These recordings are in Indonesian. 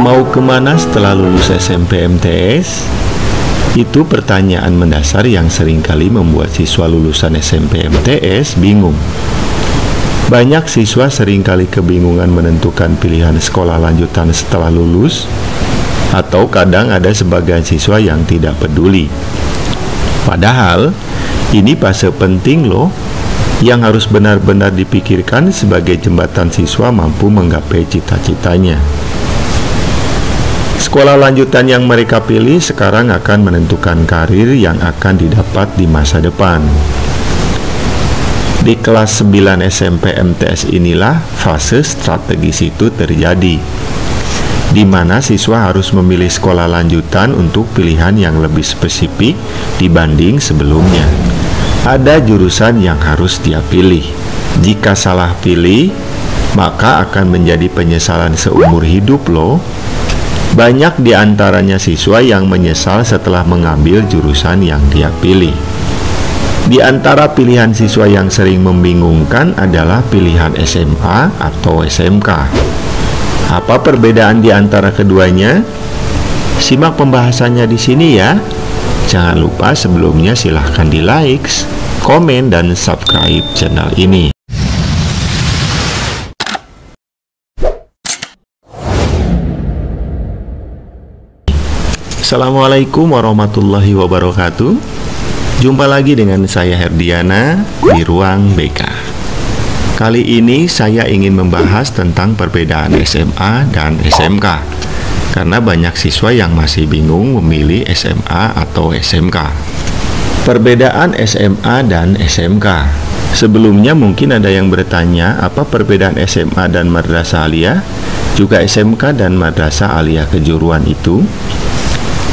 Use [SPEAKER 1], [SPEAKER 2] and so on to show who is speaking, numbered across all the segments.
[SPEAKER 1] Mau kemana setelah lulus SMP MTS? Itu pertanyaan mendasar yang seringkali membuat siswa lulusan SMP MTS bingung. Banyak siswa seringkali kebingungan menentukan pilihan sekolah lanjutan setelah lulus, atau kadang ada sebagian siswa yang tidak peduli. Padahal, ini fase penting loh, yang harus benar-benar dipikirkan sebagai jembatan siswa mampu menggapai cita-citanya. Sekolah lanjutan yang mereka pilih sekarang akan menentukan karir yang akan didapat di masa depan. Di kelas 9 SMP MTS inilah fase strategis itu terjadi, di mana siswa harus memilih sekolah lanjutan untuk pilihan yang lebih spesifik dibanding sebelumnya. Ada jurusan yang harus dia pilih. Jika salah pilih, maka akan menjadi penyesalan seumur hidup loh. Banyak di antaranya siswa yang menyesal setelah mengambil jurusan yang dia pilih. Di antara pilihan siswa yang sering membingungkan adalah pilihan SMA atau SMK. Apa perbedaan di antara keduanya? Simak pembahasannya di sini ya. Jangan lupa sebelumnya silahkan di like, komen, dan subscribe channel ini. Assalamualaikum warahmatullahi wabarakatuh. Jumpa lagi dengan saya Herdiana di Ruang BK. Kali ini saya ingin membahas tentang perbedaan SMA dan SMK, karena banyak siswa yang masih bingung memilih SMA atau SMK. Perbedaan SMA dan SMK. Sebelumnya mungkin ada yang bertanya, apa perbedaan SMA dan Madrasah Aliyah, juga SMK dan Madrasah Aliyah Kejuruan itu?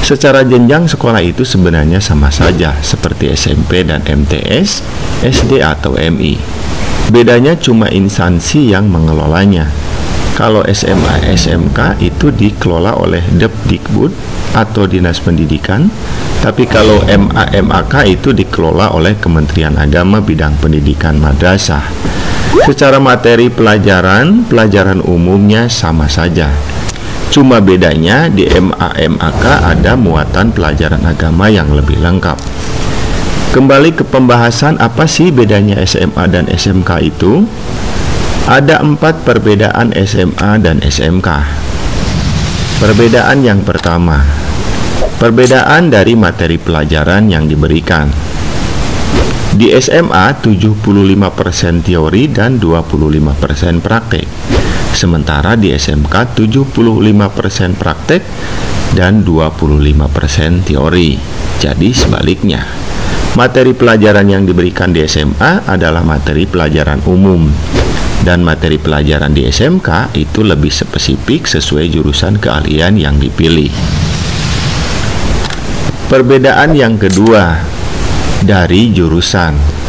[SPEAKER 1] Secara jenjang sekolah itu sebenarnya sama saja seperti SMP dan MTS, SD atau MI. Bedanya cuma instansi yang mengelolanya. Kalau SMA, SMK itu dikelola oleh Depdikbud atau Dinas Pendidikan, tapi kalau MA, MAK itu dikelola oleh Kementerian Agama bidang pendidikan madrasah. Secara materi pelajaran umumnya sama saja. Cuma bedanya di MA, MAK ada muatan pelajaran agama yang lebih lengkap. Kembali ke pembahasan, apa sih bedanya SMA dan SMK itu? Ada 4 perbedaan SMA dan SMK. Perbedaan yang pertama, perbedaan dari materi pelajaran yang diberikan. Di SMA 75% teori dan 25% praktek. Sementara di SMK 75% praktek dan 25% teori. Jadi sebaliknya, materi pelajaran yang diberikan di SMA adalah materi pelajaran umum, dan materi pelajaran di SMK itu lebih spesifik sesuai jurusan keahlian yang dipilih. Perbedaan yang kedua, dari jurusan.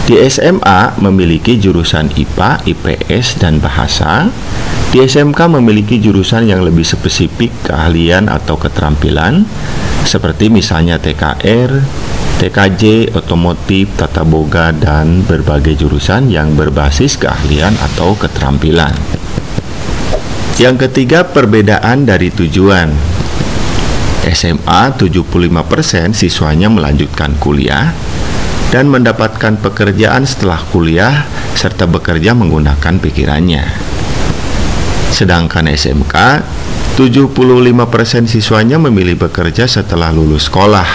[SPEAKER 1] Di SMA memiliki jurusan IPA, IPS, dan bahasa. Di SMK memiliki jurusan yang lebih spesifik keahlian atau keterampilan, seperti misalnya TKR, TKJ, otomotif, tata boga, dan berbagai jurusan yang berbasis keahlian atau keterampilan. Yang ketiga, perbedaan dari tujuan. SMA 75% siswanya melanjutkan kuliah dan mendapatkan pekerjaan setelah kuliah serta bekerja menggunakan pikirannya. Sedangkan SMK 75% siswanya memilih bekerja setelah lulus sekolah,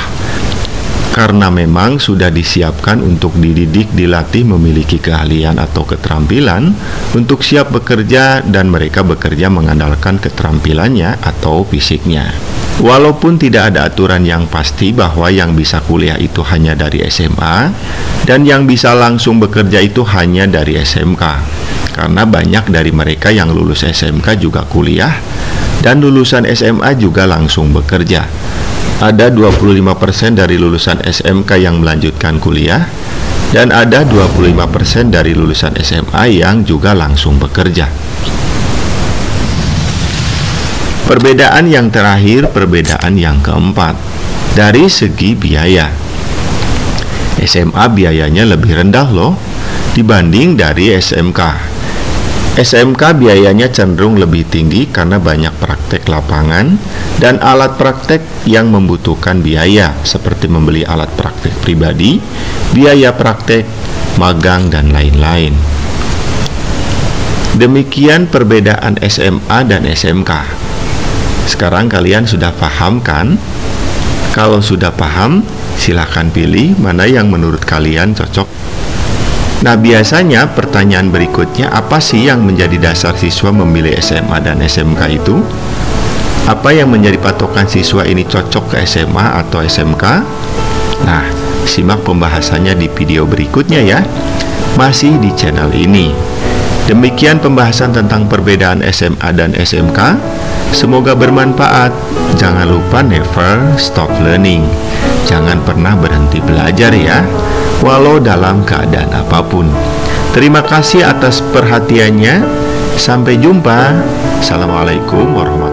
[SPEAKER 1] karena memang sudah disiapkan untuk dididik, dilatih memiliki keahlian atau keterampilan untuk siap bekerja, dan mereka bekerja mengandalkan keterampilannya atau fisiknya. Walaupun tidak ada aturan yang pasti bahwa yang bisa kuliah itu hanya dari SMA dan yang bisa langsung bekerja itu hanya dari SMK, karena banyak dari mereka yang lulus SMK juga kuliah dan lulusan SMA juga langsung bekerja. Ada 25% dari lulusan SMK yang melanjutkan kuliah, dan ada 25% dari lulusan SMA yang juga langsung bekerja. Perbedaan yang terakhir, perbedaan yang keempat, dari segi biaya. SMA biayanya lebih rendah loh dibanding dari SMK. SMK biayanya cenderung lebih tinggi karena banyak praktek lapangan dan alat praktek yang membutuhkan biaya, seperti membeli alat praktek pribadi, biaya praktek, magang, dan lain-lain. Demikian perbedaan SMA dan SMK. Sekarang kalian sudah paham kan? Kalau sudah paham, silakan pilih mana yang menurut kalian cocok. Nah, biasanya pertanyaan berikutnya, apa sih yang menjadi dasar siswa memilih SMA dan SMK itu? Apa yang menjadi patokan siswa ini cocok ke SMA atau SMK? Nah, simak pembahasannya di video berikutnya ya, masih di channel ini. Demikian pembahasan tentang perbedaan SMA dan SMK. Semoga bermanfaat. Jangan lupa never stop learning. Jangan pernah berhenti belajar ya, walau dalam keadaan apapun. Terima kasih atas perhatiannya. Sampai jumpa. Assalamualaikum warahmatullahi wabarakatuh.